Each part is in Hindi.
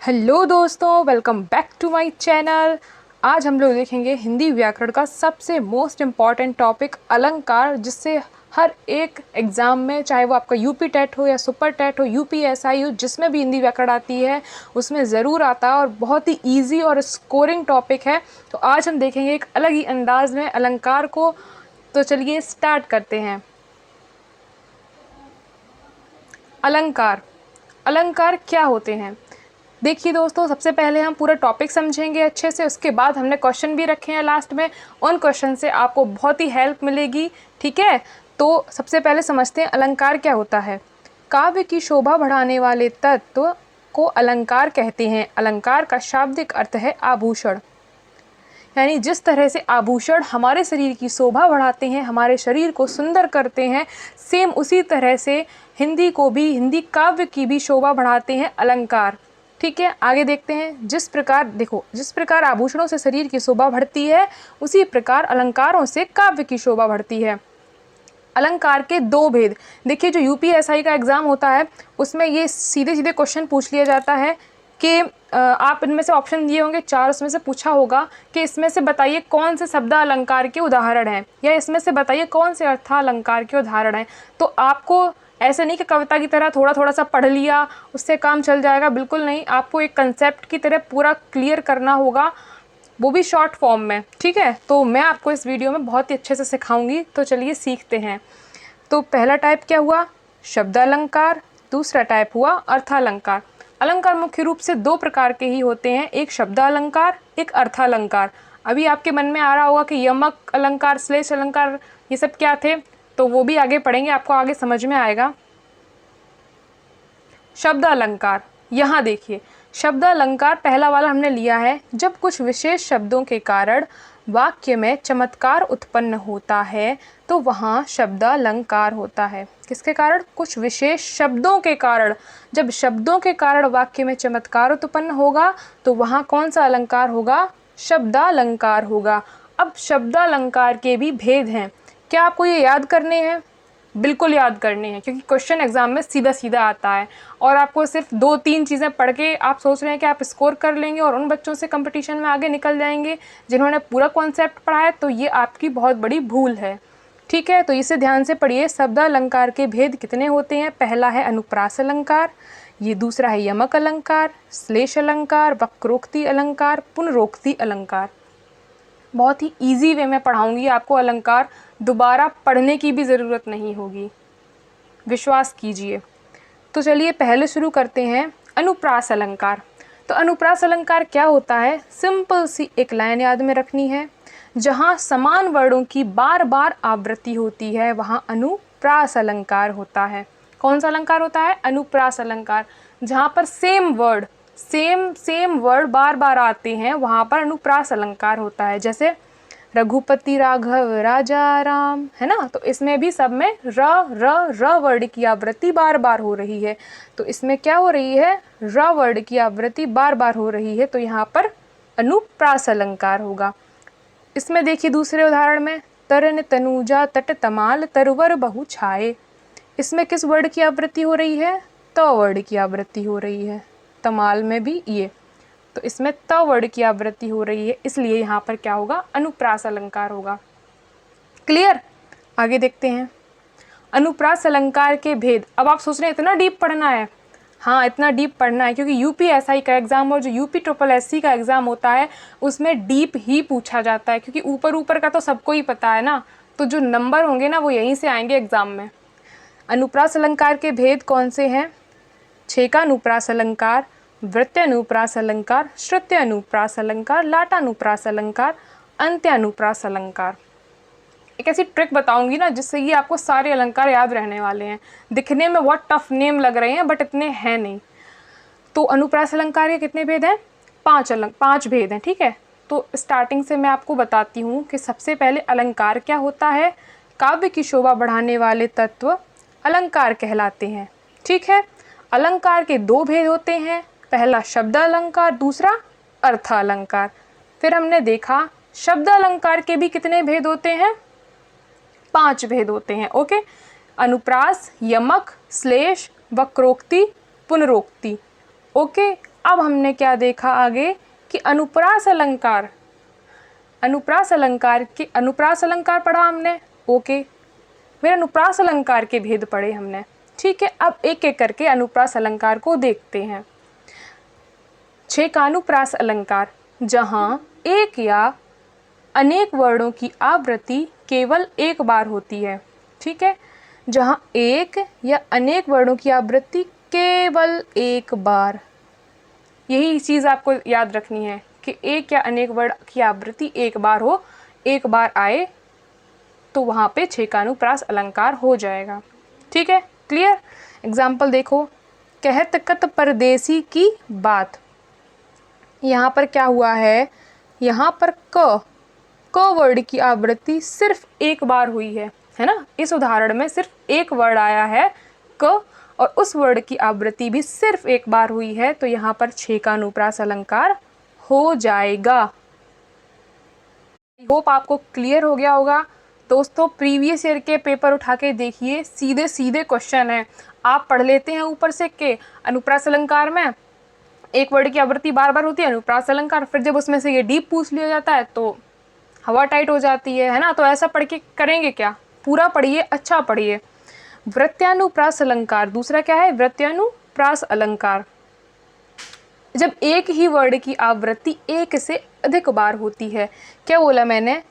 हेलो दोस्तों, welcome back to my channel. आज हम लोग देखेंगे हिंदी व्याकरण का सबसे मोस्ट इम्पॉर्टेंट टॉपिक अलंकार, जिससे हर एक एग्ज़ाम में, चाहे वो आपका यूपी टेट हो या सुपर टेट हो, यूपीएसआई हो, जिसमें भी हिंदी व्याकरण आती है उसमें ज़रूर आता है और बहुत ही ईजी और स्कोरिंग टॉपिक है। तो आज हम देखेंगे एक अलग ही अंदाज में अलंकार को। तो चलिए स्टार्ट करते हैं। अलंकार अलंकार क्या होते हैं? देखिए दोस्तों, सबसे पहले हम पूरा टॉपिक समझेंगे अच्छे से, उसके बाद हमने क्वेश्चन भी रखे हैं लास्ट में। उन क्वेश्चन से आपको बहुत ही हेल्प मिलेगी, ठीक है। तो सबसे पहले समझते हैं अलंकार क्या होता है। काव्य की शोभा बढ़ाने वाले तत्व को अलंकार कहते हैं। अलंकार का शाब्दिक अर्थ है आभूषण, यानी जिस तरह से आभूषण हमारे शरीर की शोभा बढ़ाते हैं, हमारे शरीर को सुंदर करते हैं, सेम उसी तरह से हिंदी को भी, हिंदी काव्य की भी शोभा बढ़ाते हैं अलंकार। ठीक है, आगे देखते हैं। जिस प्रकार आभूषणों से शरीर की शोभा बढ़ती है, उसी प्रकार अलंकारों से काव्य की शोभा बढ़ती है। अलंकार के दो भेद। देखिए, जो यूपीएसआई का एग्ज़ाम होता है उसमें ये सीधे सीधे क्वेश्चन पूछ लिया जाता है कि आप इनमें से ऑप्शन दिए होंगे 4, उसमें से पूछा होगा कि इसमें से बताइए कौन से शब्द अलंकार के उदाहरण हैं, या इसमें से बताइए कौन से अर्थालंकार के उदाहरण हैं। तो आपको ऐसे नहीं कि कविता की तरह थोड़ा थोड़ा सा पढ़ लिया उससे काम चल जाएगा, बिल्कुल नहीं। आपको एक कंसेप्ट की तरह पूरा क्लियर करना होगा, वो भी शॉर्ट फॉर्म में, ठीक है। तो मैं आपको इस वीडियो में बहुत ही अच्छे से सिखाऊंगी। तो चलिए सीखते हैं। तो पहला टाइप क्या हुआ? शब्दालंकार। दूसरा टाइप हुआ अर्थालंकार। अलंकार मुख्य रूप से दो प्रकार के ही होते हैं, एक शब्दालंकार, एक अर्थालंकार। अभी आपके मन में आ रहा होगा कि यमक अलंकार, श्लेष अलंकार, ये सब क्या थे, तो वो भी आगे पढ़ेंगे, आपको आगे समझ में आएगा। शब्दालंकार, यहाँ देखिए, शब्दालंकार पहला वाला हमने लिया है। जब कुछ विशेष शब्दों के कारण वाक्य में चमत्कार उत्पन्न होता है तो वहाँ शब्दालंकार होता है। किसके कारण? कुछ विशेष शब्दों के कारण। जब शब्दों के कारण वाक्य में चमत्कार उत्पन्न होगा तो वहाँ कौन सा अलंकार होगा? शब्दालंकार होगा। अब शब्दालंकार के भी भेद हैं। क्या आपको ये याद करने हैं? बिल्कुल याद करने हैं, क्योंकि क्वेश्चन एग्जाम में सीधा सीधा आता है और आपको सिर्फ 2-3 चीज़ें पढ़ के आप सोच रहे हैं कि आप स्कोर कर लेंगे और उन बच्चों से कंपटीशन में आगे निकल जाएंगे जिन्होंने पूरा कॉन्सेप्ट पढ़ा है। तो ये आपकी बहुत बड़ी भूल है, ठीक है। तो इसे ध्यान से पढ़िए। शब्दालंकार के भेद कितने होते हैं? पहला है अनुप्रास अलंकार, ये दूसरा है यमक अलंकार, श्लेष अलंकार, वक्रोक्ति अलंकार, पुनरोक्ति अलंकार। बहुत ही ईजी वे में पढ़ाऊंगी आपको अलंकार, दोबारा पढ़ने की भी ज़रूरत नहीं होगी, विश्वास कीजिए। तो चलिए पहले शुरू करते हैं अनुप्रास अलंकार। तो अनुप्रास अलंकार क्या होता है? सिंपल सी एक लाइन याद में रखनी है। जहाँ समान वर्णों की बार बार आवृत्ति होती है वहाँ अनुप्रास अलंकार होता है। कौन सा अलंकार होता है? अनुप्रास अलंकार। जहाँ पर सेम वर्ड बार बार आते हैं वहाँ पर अनुप्रास अलंकार होता है। जैसे रघुपति राघव राजा राम, है ना। तो इसमें भी सब में र वर्ड की आवृत्ति बार बार हो रही है। तो इसमें क्या हो रही है? र वर्ड की आवृत्ति बार बार हो रही है, तो यहाँ पर अनुप्रास अलंकार होगा। इसमें देखिए दूसरे उदाहरण में, तरन तनुजा तट तमाल तरवर बहु छाए। इसमें किस वर्ड की आवृत्ति हो रही है? त वर्ड की आवृत्ति हो रही है। तमाल में भी ये, तो इसमें त वर्ड की आवृत्ति हो रही है, इसलिए यहाँ पर क्या होगा? अनुप्रास अलंकार होगा। क्लियर? आगे देखते हैं अनुप्रास अलंकार के भेद। अब आप सोच रहे हैं इतना डीप पढ़ना है? हाँ, इतना डीप पढ़ना है, क्योंकि यूपीएसआई का एग्ज़ाम और जो यूपी ट्रिपल एससी का एग्ज़ाम होता है उसमें डीप ही पूछा जाता है, क्योंकि ऊपर ऊपर का तो सबको ही पता है ना। तो जो नंबर होंगे ना वो यहीं से आएंगे एग्ज़ाम में। अनुप्रास अलंकार के भेद कौन से हैं? छेकानुप्रास अलंकार, वृत्यानुप्रास अलंकार, श्रुत्यानुप्रास अलंकार, लाटानुप्रास अलंकार, अंत्यानुप्रास अलंकार। एक ऐसी ट्रिक बताऊंगी ना जिससे ये आपको सारे अलंकार याद रहने वाले हैं। दिखने में बहुत टफ नेम लग रहे हैं बट इतने हैं नहीं। तो अनुप्रास अलंकार के कितने भेद हैं? 5 भेद हैं, ठीक है। तो स्टार्टिंग से मैं आपको बताती हूँ कि सबसे पहले अलंकार क्या होता है। काव्य की शोभा बढ़ाने वाले तत्व अलंकार कहलाते हैं, ठीक है। अलंकार के 2 भेद होते हैं, पहला शब्दालंकार, दूसरा अर्थालंकार। फिर हमने देखा शब्दालंकार के भी कितने भेद होते हैं? 5 भेद होते हैं, ओके। अनुप्रास, यमक, श्लेष, वक्रोक्ति, पुनरोक्ति, ओके। अब हमने क्या देखा आगे कि अनुप्रास अलंकार, अनुप्रास अलंकार पढ़ा हमने, ओके। फिर अनुप्रास अलंकार के भेद पढ़े हमने, ठीक है। अब एक एक करके अनुप्रास अलंकार को देखते हैं। छेकानुप्रास अलंकार, जहाँ एक या अनेक वर्णों की आवृत्ति केवल एक बार होती है, ठीक है। जहाँ एक या अनेक वर्णों की आवृत्ति केवल एक बार, यही चीज़ आपको याद रखनी है कि एक या अनेक वर्ण की आवृत्ति एक बार हो, एक बार आए तो वहाँ पे छेकानुप्रास अलंकार हो जाएगा, ठीक है। क्लियर। एग्जाम्पल देखो, कहत कत परदेसी की बात। यहाँ पर क्या हुआ है, यहाँ पर क वर्ड की आवृत्ति सिर्फ एक बार हुई है ना। इस उदाहरण में सिर्फ एक वर्ड आया है क, और उस वर्ड की आवृत्ति भी सिर्फ एक बार हुई है, तो यहाँ पर छेकानुप्रास अलंकार हो जाएगा। होप आपको क्लियर हो गया होगा। दोस्तों प्रीवियस ईयर के पेपर उठा के देखिए, सीधे सीधे क्वेश्चन है। आप पढ़ लेते हैं ऊपर से के अनुप्रास अलंकार में एक वर्ड की आवृत्ति बार बार होती है अनुप्रास अलंकार, फिर जब उसमें से ये डीप पूछ लिया जाता है तो हवा टाइट हो जाती है ना। तो ऐसा पढ़ के करेंगे क्या, पूरा पढ़िए, अच्छा पढ़िए। वृत्यानुप्रास अलंकार, दूसरा क्या है, वृत्यानुप्रास अलंकार, जब एक ही वर्ड की आवृत्ति एक से अधिक बार होती है। क्या बोला मैंने,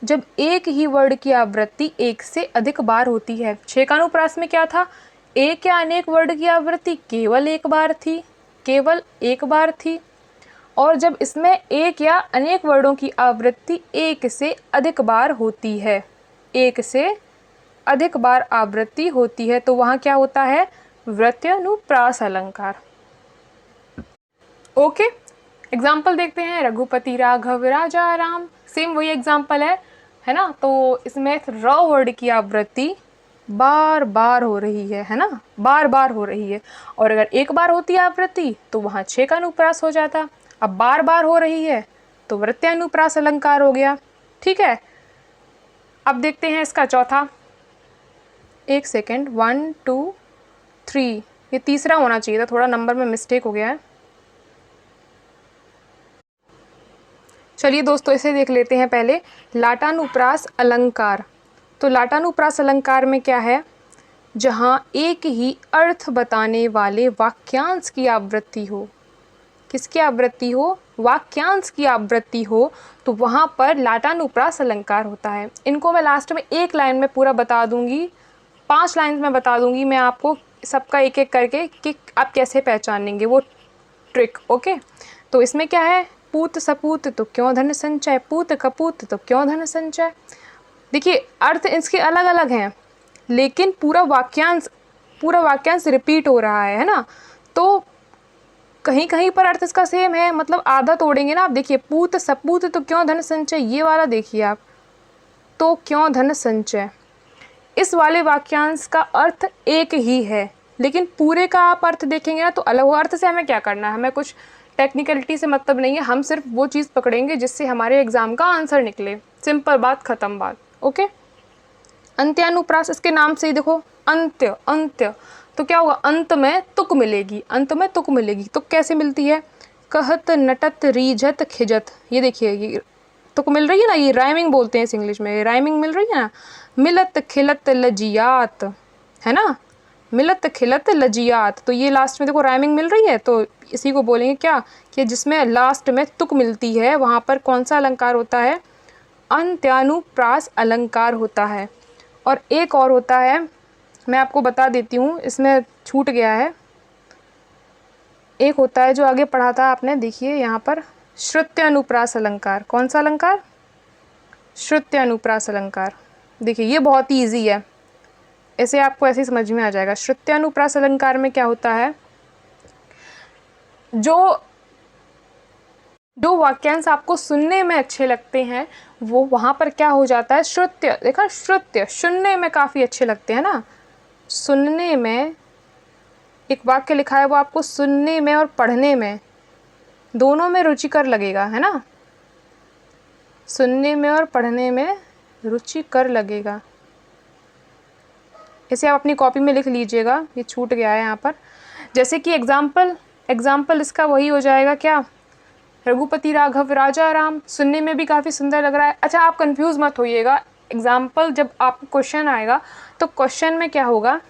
जब एक ही वर्ड की आवृत्ति एक से अधिक बार होती है। छेकानुप्रास में क्या था, एक या अनेक वर्ड की आवृत्ति केवल एक बार थी, केवल एक बार थी। और जब इसमें एक या अनेक वर्डों की आवृत्ति एक से अधिक बार होती है, एक से अधिक बार आवृत्ति होती है, तो वहाँ क्या होता है, वृत्यानुप्रास अलंकार। ओके। एग्जाम्पल देखते हैं, रघुपति राघव राजा राम, सेम वही एग्जाम्पल है ना। तो इसमें र वर्ड की आवृत्ति बार बार हो रही है ना, बार बार हो रही है। और अगर एक बार होती है आवृत्ति तो वहाँ छेकानुप्रास हो जाता। अब बार बार हो रही है तो वृत्यानुप्रास अलंकार हो गया, ठीक है। अब देखते हैं इसका चौथा, एक सेकेंड, 1 2 3, ये तीसरा होना चाहिए था, थोड़ा नंबर में मिस्टेक हो गया है। चलिए दोस्तों इसे देख लेते हैं पहले, लाटानुप्रास अलंकार। तो लाटानुप्रास अलंकार में क्या है, जहाँ एक ही अर्थ बताने वाले वाक्यांश की आवृत्ति हो, किसकी आवृत्ति हो, वाक्यांश की आवृत्ति हो, तो वहाँ पर लाटानुप्रास अलंकार होता है। इनको मैं लास्ट में एक लाइन में पूरा बता दूंगी, 5 लाइन में बता दूंगी मैं आपको सबका एक एक करके कि आप कैसे पहचानेंगे वो ट्रिक, ओके। तो इसमें क्या है, पूत सपूत तो क्यों धन संचय, पूत कपूत तो क्यों धन संचय। देखिए अर्थ इसके अलग अलग हैं, लेकिन पूरा वाक्यांश रिपीट हो रहा है ना। तो कहीं कहीं पर अर्थ इसका सेम है, मतलब आधा तोड़ेंगे ना आप। देखिए पूत सपूत तो क्यों धन संचय, ये वाला देखिए आप, तो क्यों धन संचय, इस वाले वाक्यांश का अर्थ एक ही है, लेकिन पूरे का आप अर्थ देखेंगे ना तो अलग हो। अर्थ से हमें क्या करना है, हमें कुछ टेक्निकलिटी से मतलब नहीं है, हम सिर्फ वो चीज़ पकड़ेंगे जिससे हमारे एग्जाम का आंसर निकले, सिंपल बात, खत्म बात, ओके। अंत्यानुप्रास, इसके नाम से ही देखो, अंत्य अंत्य, तो क्या होगा, अंत में तुक मिलेगी, अंत में तुक मिलेगी। तुक कैसे मिलती है, कहत नटत रीझत खिजत, ये देखिए ये तुक मिल रही है ना, ये राइमिंग बोलते हैं इस इंग्लिश में, राइमिंग मिल रही है ना। मिलत खिलत लजियात, है ना, मिलत खिलत लजियात, तो ये लास्ट में देखो राइमिंग मिल रही है, तो इसी को बोलेंगे क्या, कि जिसमें लास्ट में तुक मिलती है वहाँ पर कौन सा अलंकार होता है, अंत्यानुप्रास अलंकार होता है। और एक और होता है, मैं आपको बता देती हूँ, इसमें छूट गया है, एक होता है जो आगे पढ़ा था आपने, देखिए यहाँ पर, श्रुत्यानुप्रास अलंकार। कौन सा अलंकार, श्रुत्यानुप्रास अलंकार। देखिए ये बहुत ही ईजी है, ऐसे आपको ऐसे ही समझ में आ जाएगा। श्रुत्यानुप्रास अलंकार में क्या होता है, जो वाक्यांश आपको सुनने में अच्छे लगते हैं वो वहाँ पर क्या हो जाता है, श्रुत्य। देखा, श्रुत्य सुनने में काफ़ी अच्छे लगते हैं ना, सुनने में एक वाक्य लिखा है वो आपको सुनने में और पढ़ने में दोनों में रुचिकर लगेगा, है ना, सुनने में और पढ़ने में रुचिकर लगेगा। इसे आप अपनी कॉपी में लिख लीजिएगा, ये छूट गया है यहाँ पर। जैसे कि एग्जाम्पल एग्जाम्पल इसका वही हो जाएगा क्या, रघुपति राघव राजा राम। सुनने में भी काफ़ी सुंदर लग रहा है। अच्छा, आप कंफ्यूज मत होइएगा, एग्जाम्पल जब आपको क्वेश्चन आएगा तो क्वेश्चन में क्या होगा,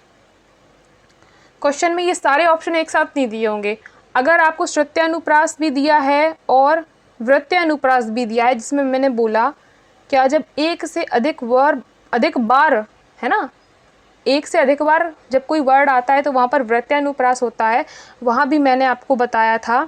क्वेश्चन में ये सारे ऑप्शन एक साथ नहीं दिए होंगे। अगर आपको श्रुत्यानुप्रास भी दिया है और वृत्यानुप्रास भी दिया है, जिसमें मैंने बोला क्या जब एक से अधिक बार है ना, एक से अधिक बार जब कोई वर्ड आता है तो वहाँ पर वृत्यानुप्रास होता है। वहाँ भी मैंने आपको बताया था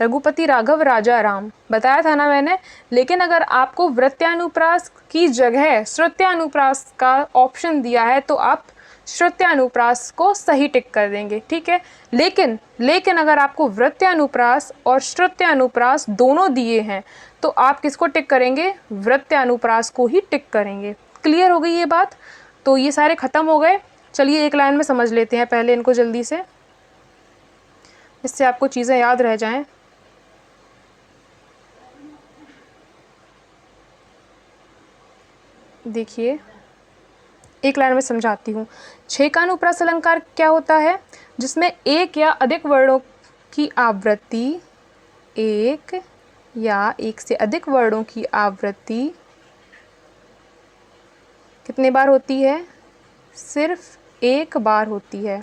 रघुपति राघव राजा राम, बताया था ना मैंने। लेकिन अगर आपको वृत्यानुप्रास की जगह श्रुत्यानुप्रास का ऑप्शन दिया है तो आप श्रुत्यानुप्रास को सही टिक कर देंगे, ठीक है। लेकिन अगर आपको वृत्यानुप्रास और श्रुत्यानुप्रास दोनों दिए हैं तो आप किसको टिक करेंगे, वृत्यानुप्रास को ही टिक करेंगे। क्लियर हो गई ये बात। तो ये सारे खत्म हो गए। चलिए एक लाइन में समझ लेते हैं पहले इनको जल्दी से, इससे आपको चीज़ें याद रह जाएं। देखिए एक लाइन में समझाती हूँ। छेकानुप्रास अलंकार क्या होता है, जिसमें एक या अधिक वर्णों की आवृत्ति, एक या एक से अधिक वर्णों की आवृत्ति कितने बार होती है, सिर्फ एक बार होती है,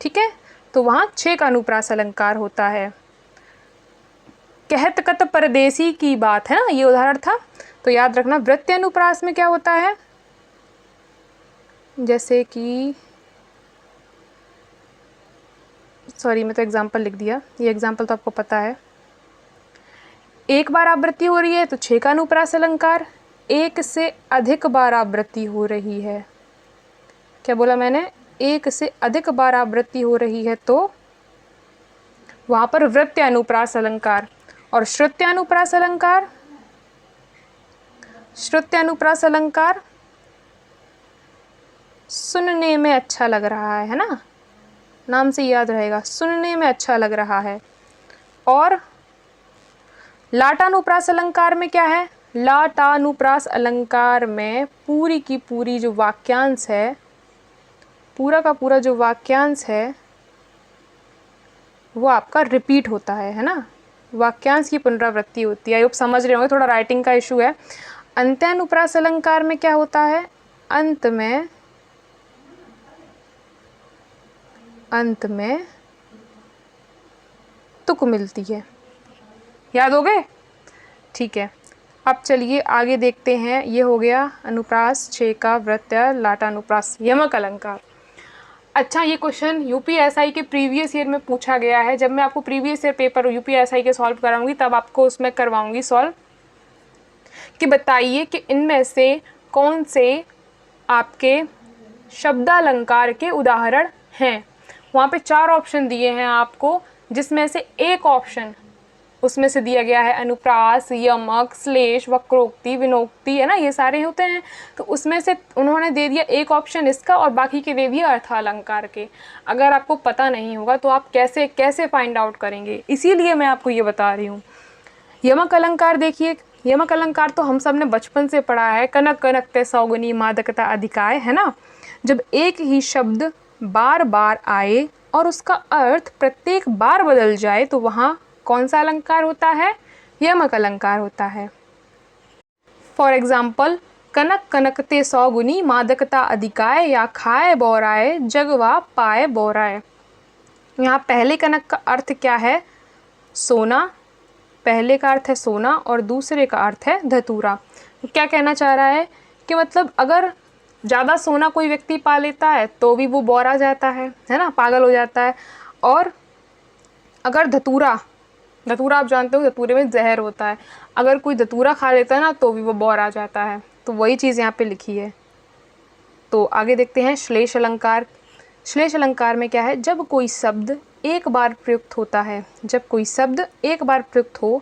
ठीक है। तो वहाँ छेकानुप्रास अलंकार होता है। कहत कत परदेसी की बात है ना, ये उदाहरण था। तो याद रखना वृत्यानुप्रास में क्या होता है, जैसे कि सॉरी मैं तो एग्जाम्पल लिख दिया, ये एग्जाम्पल तो आपको पता है। एक बार आवृत्ति हो रही है तो छेकानुप्रास अलंकार, एक से अधिक बार आवृत्ति हो रही है, क्या बोला मैंने, एक से अधिक बार आवृत्ति हो रही है तो वहाँ पर वृत्यानुप्रास अलंकार। और श्रुत्यानुप्रास अलंकार, श्रुत्यानुप्रास अलंकार सुनने में अच्छा लग रहा है ना, नाम से याद रहेगा, सुनने में अच्छा लग रहा है। और लाटानुप्रास अलंकार में क्या है, लाटानुप्रास अलंकार में पूरी की पूरी जो वाक्यांश है, पूरा का पूरा जो वाक्यांश है वो आपका रिपीट होता है ना, वाक्यांश की पुनरावृत्ति होती है। आई होप समझ रहे होंगे, थोड़ा राइटिंग का इशू है। अंत्यानुप्रास अलंकार में क्या होता है, अंत में तुक मिलती है। याद हो गए, ठीक है। अब चलिए आगे देखते हैं। ये हो गया अनुप्रास, छेका, वृत्या, लाटानुप्रास, यमक अलंकार। अच्छा, ये क्वेश्चन यूपीएसआई के प्रीवियस ईयर में पूछा गया है। जब मैं आपको प्रीवियस ईयर पेपर यूपीएसआई के सॉल्व कराऊंगी तब आपको उसमें करवाऊंगी सॉल्व, कि बताइए कि इनमें से कौन से आपके शब्दालंकार के उदाहरण हैं। वहाँ पे 4 ऑप्शन दिए हैं आपको, जिसमें से एक ऑप्शन उसमें से दिया गया है अनुप्रास, यमक, श्लेष, वक्रोक्ति, विनोक्ति, है ना, ये सारे होते हैं। तो उसमें से उन्होंने दे दिया एक ऑप्शन इसका और बाकी के दे दिए अर्थालंकार के। अगर आपको पता नहीं होगा तो आप कैसे फाइंड आउट करेंगे, इसीलिए मैं आपको ये बता रही हूँ। यमक अलंकार देखिए, यमक अलंकार तो हम सब ने बचपन से पढ़ा है, कनक कनकते सौगुनी मादकता अधिकाय, है ना। जब एक ही शब्द बार बार आए और उसका अर्थ प्रत्येक बार बदल जाए तो वहाँ कौन सा अलंकार होता है, यमक अलंकार होता है। फॉर एग्जाम्पल, कनक कनकते सौगुनी मादकता अधिकाय या खाए बोराए जगवा पाए बोराए। यहाँ पहले कनक का अर्थ क्या है, सोना, पहले का अर्थ है सोना और दूसरे का अर्थ है धतूरा। क्या कहना चाह रहा है कि मतलब अगर ज़्यादा सोना कोई व्यक्ति पा लेता है तो भी वो बौरा जाता है ना, पागल हो जाता है। और अगर धतूरा आप जानते हो धतूरे में जहर होता है, अगर कोई धतूरा खा लेता है ना तो भी वो बौरा जाता है। तो वही चीज़ यहाँ पे लिखी है। तो आगे देखते हैं श्लेष अलंकार। श्लेष अलंकार में क्या है, जब कोई शब्द एक बार प्रयुक्त होता है, जब कोई शब्द एक बार प्रयुक्त हो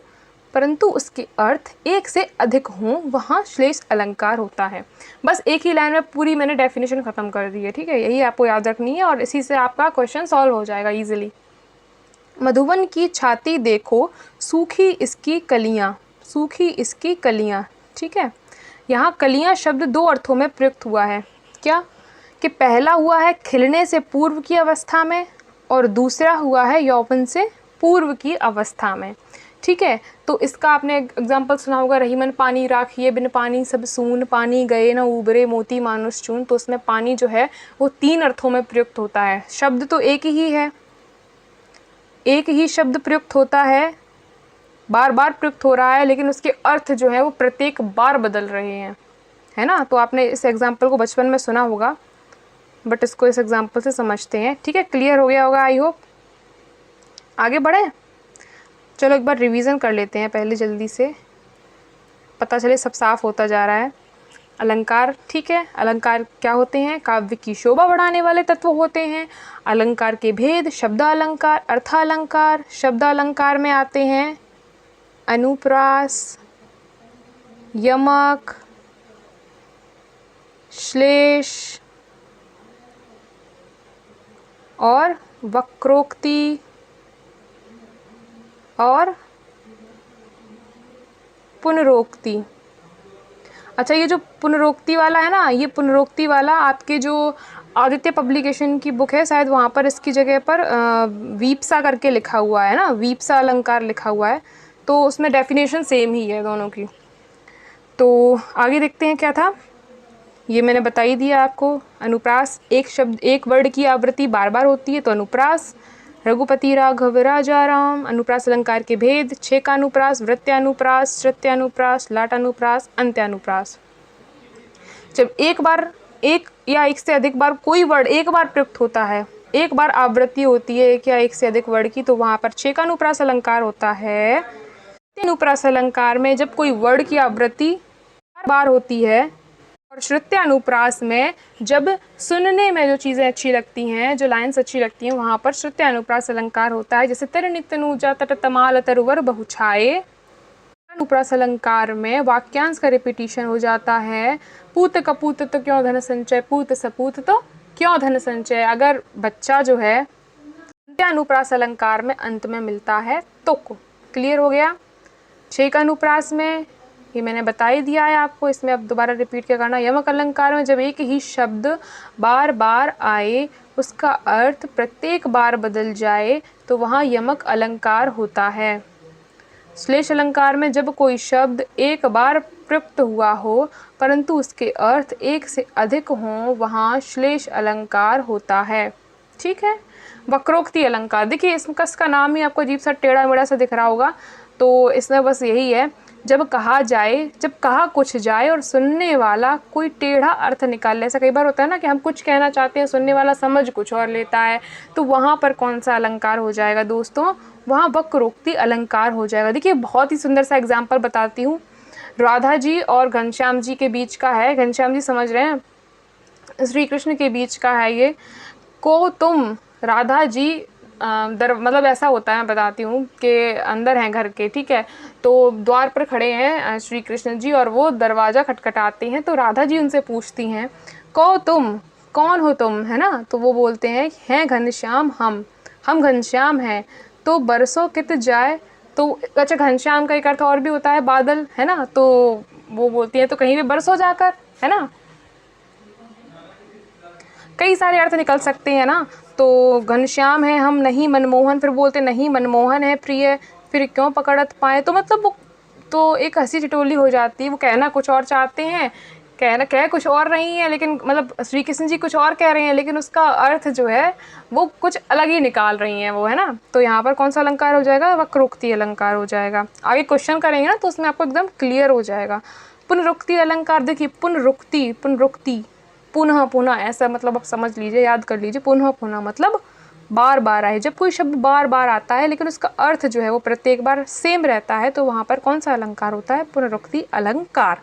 परंतु उसके अर्थ एक से अधिक हों, वहाँ श्लेष अलंकार होता है। बस एक ही लाइन में पूरी मैंने डेफिनेशन ख़त्म कर दी है, ठीक है। यही आपको याद रखनी है और इसी से आपका क्वेश्चन सॉल्व हो जाएगा इजीली। मधुवन की छाती देखो, सूखी इसकी कलियाँ, सूखी इसकी कलियाँ, ठीक है। यहाँ कलियाँ शब्द 2 अर्थों में प्रयुक्त हुआ है। क्या कि पहला हुआ है खिलने से पूर्व की अवस्था में और दूसरा हुआ है यौवन से पूर्व की अवस्था में। ठीक है, तो इसका आपने एग्जाम्पल सुना होगा, रहीमन पानी राखिए बिन पानी सब सून, पानी गए न उबरे मोती मानुष चून। तो उसमें पानी जो है वो 3 अर्थों में प्रयुक्त होता है। शब्द तो एक ही है, एक ही शब्द प्रयुक्त होता है, बार बार प्रयुक्त हो रहा है, लेकिन उसके अर्थ जो है वो प्रत्येक बार बदल रहे हैं, है ना। तो आपने इस एग्जाम्पल को बचपन में सुना होगा, बट इसको इस एग्जाम्पल से समझते हैं। ठीक है, क्लियर हो गया होगा आई होप। आगे बढ़े, चलो एक बार रिवीजन कर लेते हैं पहले, जल्दी से पता चले सब साफ होता जा रहा है। अलंकार, ठीक है, अलंकार क्या होते हैं? काव्य की शोभा बढ़ाने वाले तत्व होते हैं। अलंकार के भेद, शब्दालंकार, अर्थालंकार। शब्दालंकार में आते हैं अनुप्रास, यमक, श्लेष और वक्रोक्ति और पुनरोक्ति। अच्छा, ये जो पुनरोक्ति वाला है ना, ये पुनरोक्ति वाला आपके जो आदित्य पब्लिकेशन की बुक है, शायद वहाँ पर इसकी जगह पर वीपसा करके लिखा हुआ है ना, वीपसा अलंकार लिखा हुआ है। तो उसमें डेफिनेशन सेम ही है दोनों की। तो आगे देखते हैं क्या था, ये मैंने बता ही दिया आपको। अनुप्रास, एक शब्द एक वर्ड की आवृत्ति बार बार होती है तो अनुप्रास। रघुपति राघव राजा राम। अनुप्रास अलंकार के भेद, 6 का अनुप्रास, वृत्यानुप्रास, श्रुत्यानुप्रास, लाटानुप्रास, अंत्यानुप्रास। जब एक बार, एक या एक से अधिक बार कोई वर्ड एक बार प्रयुक्त होता है, एक बार आवृत्ति होती है एक या एक से अधिक वर्ड की, तो वहाँ पर 6 का अनुप्रास अलंकार होता है। अनुप्रास अलंकार में जब कोई वर्ड की आवृत्ति बार बार होती है, और श्रुत्यानुप्रास में जब सुनने में जो चीज़ें अच्छी लगती हैं, जो लाइन्स अच्छी लगती हैं, वहाँ पर श्रुत्यानुप्रास अलंकार होता है। जैसे तर नित्यनुजा तट तमाल तरुवर बहुछाए। अनुप्रास अलंकार में वाक्यांश का रिपीटिशन हो जाता है। पूत कपूत तो क्यों धन संचय, पूत सपूत तो क्यों धन संचय। अगर बच्चा जो है अनुप्रास अलंकार में अंत में मिलता है तो क्लियर हो गया। 6 का अनुप्रास में ये मैंने बता ही दिया है आपको, इसमें अब दोबारा रिपीट क्या करना। यमक अलंकार में जब एक ही शब्द बार बार आए, उसका अर्थ प्रत्येक बार बदल जाए, तो वहाँ यमक अलंकार होता है। श्लेष अलंकार में जब कोई शब्द एक बार प्रयुक्त हुआ हो परंतु उसके अर्थ एक से अधिक हों, वहाँ श्लेष अलंकार होता है। ठीक है। वक्रोक्ति अलंकार, देखिए इसका नाम ही आपको अजीब सा टेढ़ा मेढ़ा सा दिख रहा होगा, तो इसमें बस यही है, जब कहा जाए, जब कहा कुछ जाए और सुनने वाला कोई टेढ़ा अर्थ निकाल ले। ऐसा कई बार होता है ना कि हम कुछ कहना चाहते हैं, सुनने वाला समझ कुछ और लेता है, तो वहाँ पर कौन सा अलंकार हो जाएगा दोस्तों? वहाँ वक्रोक्ति अलंकार हो जाएगा। देखिए बहुत ही सुंदर सा एग्जाम्पल बताती हूँ, राधा जी और घनश्याम जी के बीच का है। घनश्याम जी समझ रहे हैं, श्री कृष्ण के बीच का है ये। को तुम राधा जी मतलब ऐसा होता है, मैं बताती हूँ कि अंदर हैं घर के, ठीक है, तो द्वार पर खड़े हैं श्री कृष्ण जी और वो दरवाज़ा खटखटाते हैं। तो राधा जी उनसे पूछती हैं, को तुम, कौन हो तुम, है ना। तो वो बोलते हैं घनश्याम हम घनश्याम हैं। तो बरसों कित जाए, तो अच्छा घनश्याम का एक अर्थ और भी होता है बादल, है ना। तो वो बोलती है तो कहीं भी बरसों जाकर, है ना, कई सारे अर्थ निकल सकते हैं ना। तो घनश्याम है हम, नहीं मनमोहन, फिर बोलते नहीं मनमोहन है प्रिय, फिर क्यों पकड़त पाए। तो मतलब वो तो एक हंसी ठिठोली हो जाती है, वो कहना कुछ और चाहते हैं, कह कुछ और रही है, लेकिन मतलब श्री कृष्ण जी कुछ और कह रहे हैं, लेकिन उसका अर्थ जो है वो कुछ अलग ही निकाल रही हैं वो, है ना। तो यहाँ पर कौन सा अलंकार हो जाएगा? वक्रोक्ति अलंकार हो जाएगा। आगे क्वेश्चन करेंगे ना तो उसमें आपको एकदम क्लियर हो जाएगा। पुनरुक्ति अलंकार, देखिए पुनरुक्ति, पुनः पुनः, ऐसा मतलब आप समझ लीजिए, याद कर लीजिए। पुनः पुनः मतलब बार बार आए। जब कोई शब्द बार बार आता है लेकिन उसका अर्थ जो है वो प्रत्येक बार सेम रहता है, तो वहाँ पर कौन सा अलंकार होता है? पुनरुक्ति अलंकार।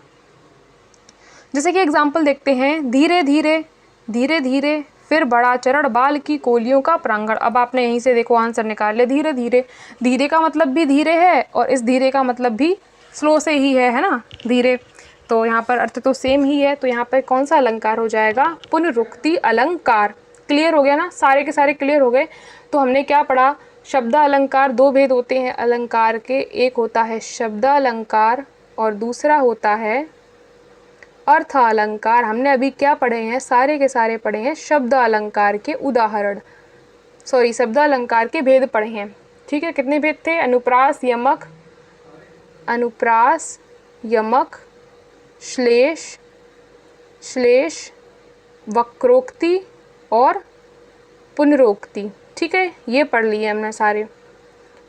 जैसे कि एग्जाम्पल देखते हैं, धीरे धीरे, धीरे धीरे, फिर बड़ा चरण बाल की कोलियों का प्रांगण। अब आपने यहीं से देखो आंसर निकाल लिया। धीरे धीरे, धीरे का मतलब भी धीरे है और इस धीरे का मतलब भी स्लो से ही है ना, धीरे। तो यहाँ पर अर्थ तो सेम ही है, तो यहाँ पर कौन सा अलंकार हो जाएगा? पुनरुक्ति अलंकार। क्लियर हो गया ना, सारे के सारे क्लियर हो गए। तो हमने क्या पढ़ा? शब्द अलंकार, 2 भेद होते हैं अलंकार के, एक होता है शब्द अलंकार और दूसरा होता है अर्थ अलंकार। हमने अभी क्या पढ़े हैं? सारे के सारे पढ़े हैं शब्द अलंकार के उदाहरण। सॉरी शब्दालंकार के भेद पढ़े हैं। ठीक है, कितने भेद थे? अनुप्रास, यमक, अनुप्रास, यमक, श्लेष, श्लेष, वक्रोक्ति और पुनरोक्ति। ठीक है, ये पढ़ लिए हमने सारे।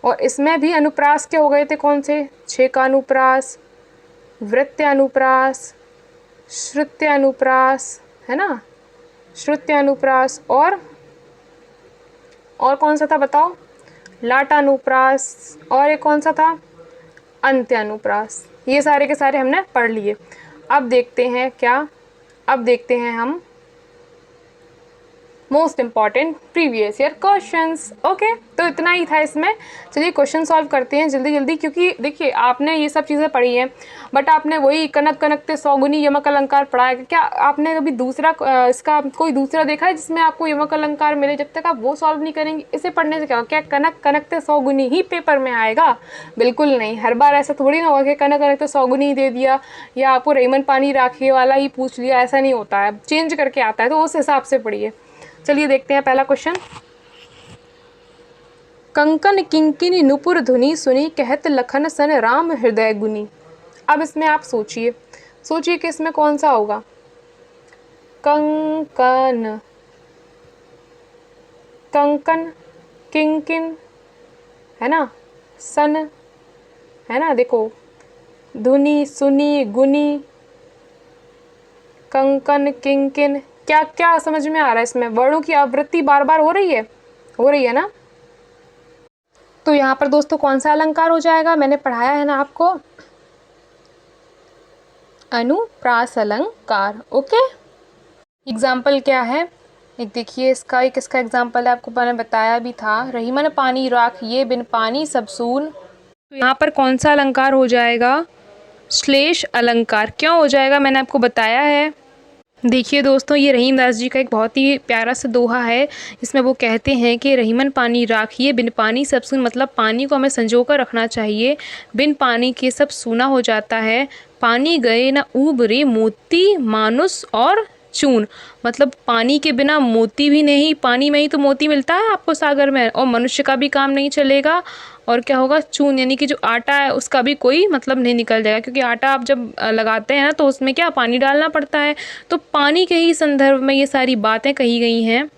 और इसमें भी अनुप्रास के हो गए थे कौन से? छेका अनुप्रास, वृत्य अनुप्रास, श्रुत्य अनुप्रास, है ना, श्रुत्य अनुप्रास, और कौन सा था बताओ? लाटानुप्रास, और एक कौन सा था? अंत्य अनुप्रास। ये सारे के सारे हमने पढ़ लिए। अब देखते हैं क्या, अब देखते हैं हम most important previous year questions. Okay, तो इतना ही था इसमें। चलिए क्वेश्चन सॉल्व करते हैं जल्दी जल्दी, क्योंकि देखिए आपने ये सब चीज़ें पढ़ी हैं, बट आपने वही कनक कनकते सौगुनी यमक अलंकार पढ़ा है क्या? आपने कभी दूसरा इसका कोई दूसरा देखा है जिसमें आपको यमक अलंकार मिले? जब तक आप वो सॉल्व नहीं करेंगे, इसे पढ़ने से क्या कनक कनकते सौगुनी ही पेपर में आएगा? बिल्कुल नहीं। हर बार ऐसा थोड़ी ना होगा कि कनक कनकते सौगुनी ही दे दिया या आपको रहीमन पानी राखी वाला ही पूछ लिया, ऐसा नहीं होता है, चेंज करके आता है, तो उस हिसाब से पढ़िए। चलिए देखते हैं पहला क्वेश्चन। कंकन किंकिनी नुपुर धुनी सुनी कहत लखन सन राम हृदय गुनी। अब इसमें आप सोचिए कि इसमें कौन सा होगा? कंकन, कंकन, किंकिन, है ना, सन, है ना, देखो धुनी, सुनी, गुनी, कंकन, किंकिन, क्या क्या समझ में आ रहा है इसमें? वर्णों की आवृत्ति बार बार हो रही है ना। तो यहाँ पर दोस्तों कौन सा अलंकार हो जाएगा? मैंने पढ़ाया है ना आपको, अनुप्रास अलंकार। ओके, एग्जाम्पल क्या है? एक देखिए इसका एग्जाम्पल है, आपको मैंने बताया भी था। रहीमन पानी राखिए बिन पानी सब सून। तो यहाँ पर कौन सा अलंकार हो जाएगा? श्लेष अलंकार। क्यों हो जाएगा? मैंने आपको बताया है। देखिए दोस्तों, ये रहीमदास जी का एक बहुत ही प्यारा सा दोहा है। इसमें वो कहते हैं कि रहीमन पानी राखिए बिन पानी सब सून, मतलब पानी को हमें संजो कर रखना चाहिए, बिन पानी के सब सूना हो जाता है। पानी गए न ऊब रे मोती मानुस और चून, मतलब पानी के बिना मोती भी नहीं, पानी में ही तो मोती मिलता है आपको सागर में, और मनुष्य का भी काम नहीं चलेगा। और क्या होगा? चून, यानी कि जो आटा है उसका भी कोई मतलब नहीं निकल जाएगा, क्योंकि आटा आप जब लगाते हैं ना तो उसमें क्या पानी डालना पड़ता है। तो पानी के ही संदर्भ में ये सारी बातें कही गई हैं,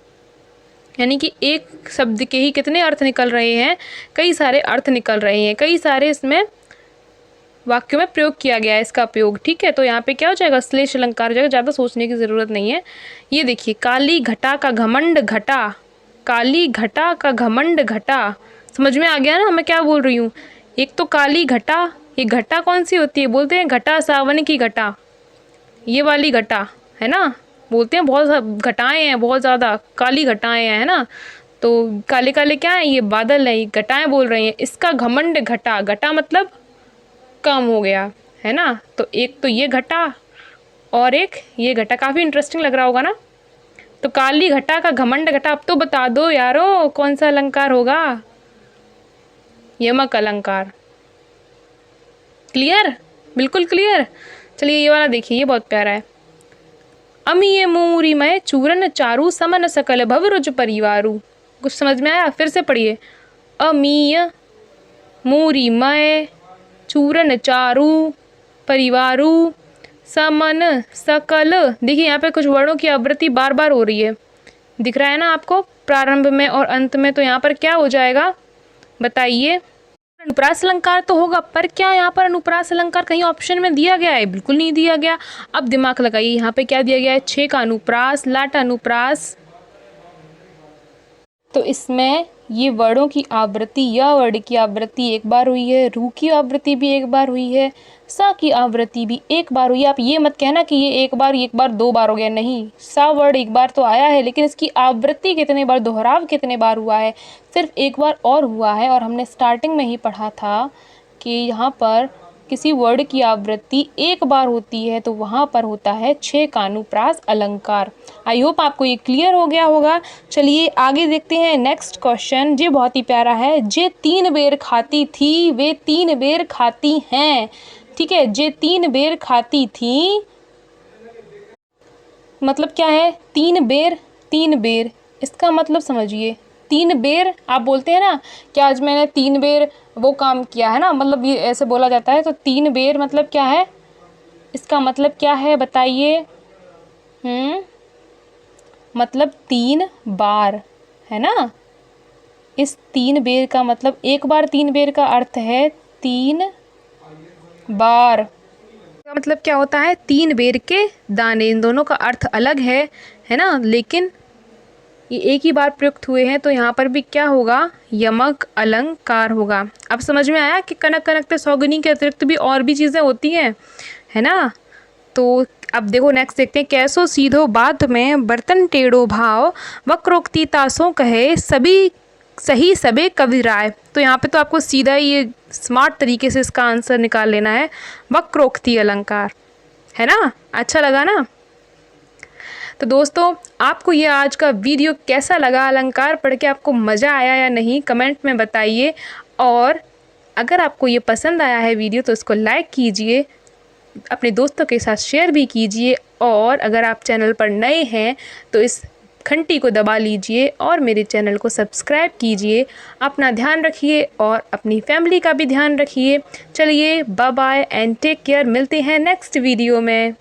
यानी कि एक शब्द के ही कितने अर्थ निकल रहे हैं? कई सारे अर्थ निकल रहे हैं, कई सारे इसमें वाक्यों में प्रयोग किया गया है इसका प्रयोग। ठीक है, तो यहाँ पे क्या हो जाएगा? श्लेष अलंकार हो जाएगा, ज़्यादा सोचने की ज़रूरत नहीं है। ये देखिए, काली घटा का घमंड घटा, काली घटा का घमंड घटा। समझ में आ गया ना मैं क्या बोल रही हूँ? एक तो काली घटा, ये घटा कौन सी होती है? बोलते हैं घटा सावन की घटा, ये वाली घटा, है ना, बोलते हैं बहुत घटाएं हैं, बहुत ज़्यादा काली घटाएं हैं, है ना। तो काले काले क्या है? ये बादल है, ये घटाएं बोल रहे हैं। इसका घमंड घटा, घटा मतलब कम हो गया, है ना। तो एक तो ये घटा और एक ये घटा, काफ़ी इंटरेस्टिंग लग रहा होगा ना। तो काली घटा का घमंड घटा। अब तो बता दो यारो कौन सा अलंकार होगा? यमक अलंकार। क्लियर? बिल्कुल क्लियर। चलिए ये वाला देखिए, ये बहुत प्यारा है। अमीय मूरी मय चूरन चारू समन सकल भव रुज परिवारू। कुछ समझ में आया? फिर से पढ़िए। अमीय मूरी मय चूरन चारू परिवारू समन सकल। देखिए यहाँ पे कुछ वर्णों की आवृत्ति बार बार हो रही है, दिख रहा है ना आपको, प्रारंभ में और अंत में। तो यहाँ पर क्या हो जाएगा बताइए? अनुप्रास अलंकार तो होगा, पर क्या यहाँ पर अनुप्रास अलंकार कहीं ऑप्शन में दिया गया है? बिल्कुल नहीं दिया गया। अब दिमाग लगाइए, यहाँ पे क्या दिया गया है? छे का अनुप्रास, लाट अनुप्रास। तो इसमें ये वर्णों की आवृत्ति, या वर्ड की आवृत्ति एक बार हुई है, रू की आवृत्ति भी एक बार हुई है, सा की आवृत्ति भी एक बार हुई है। आप ये मत कहना कि ये एक बार दो बार हो गया, नहीं। सा वर्ड एक बार तो आया है, लेकिन इसकी आवृत्ति कितने बार, दोहराव कितने बार हुआ है? सिर्फ एक बार और हुआ है। और हमने स्टार्टिंग में ही पढ़ा था कि यहाँ पर किसी वर्ड की आवृत्ति एक बार होती है तो वहाँ पर होता है छे का अनुप्रास अलंकार। आई होप आपको ये क्लियर हो गया होगा। चलिए आगे देखते हैं नेक्स्ट क्वेश्चन। ये बहुत ही प्यारा है। जे 3 बेर खाती थी वे 3 बेर खाती हैं। ठीक है, जे 3 बेर खाती थी, मतलब क्या है? 3 बेर, 3 बेर, इसका मतलब समझिए 3 बेर आप बोलते हैं ना कि आज मैंने 3 बेर वो काम किया है ना, मतलब ये ऐसे बोला जाता है। तो 3 बेर मतलब क्या है, इसका मतलब क्या है बताइए। मतलब 3 बार, है ना। इस 3 बेर का मतलब, एक बार 3 बेर का अर्थ है 3 बार का मतलब क्या होता है, 3 बेर के दाने। इन दोनों का अर्थ अलग है ना, लेकिन ये एक ही बार प्रयुक्त हुए हैं, तो यहाँ पर भी क्या होगा, यमक अलंकार होगा। अब समझ में आया कि कनक कनकते सौगनी के अतिरिक्त भी और भी चीज़ें होती हैं, है ना। तो अब देखो नेक्स्ट देखते हैं। कैसो सीधो बात में बर्तन टेढ़ो भाव, वक्रोक्ति तासों कहे सभी सही सबे कवि राय। तो यहाँ पे तो आपको सीधा ही ये स्मार्ट तरीके से इसका आंसर निकाल लेना है, वक्रोक्ति अलंकार, है ना। अच्छा लगा ना। तो दोस्तों आपको ये आज का वीडियो कैसा लगा, अलंकार पढ़ के आपको मज़ा आया या नहीं, कमेंट में बताइए। और अगर आपको ये पसंद आया है वीडियो तो इसको लाइक कीजिए, अपने दोस्तों के साथ शेयर भी कीजिए। और अगर आप चैनल पर नए हैं तो इस घंटी को दबा लीजिए और मेरे चैनल को सब्सक्राइब कीजिए। अपना ध्यान रखिए और अपनी फैमिली का भी ध्यान रखिए। चलिए bye bye and take care, मिलते हैं नेक्स्ट वीडियो में।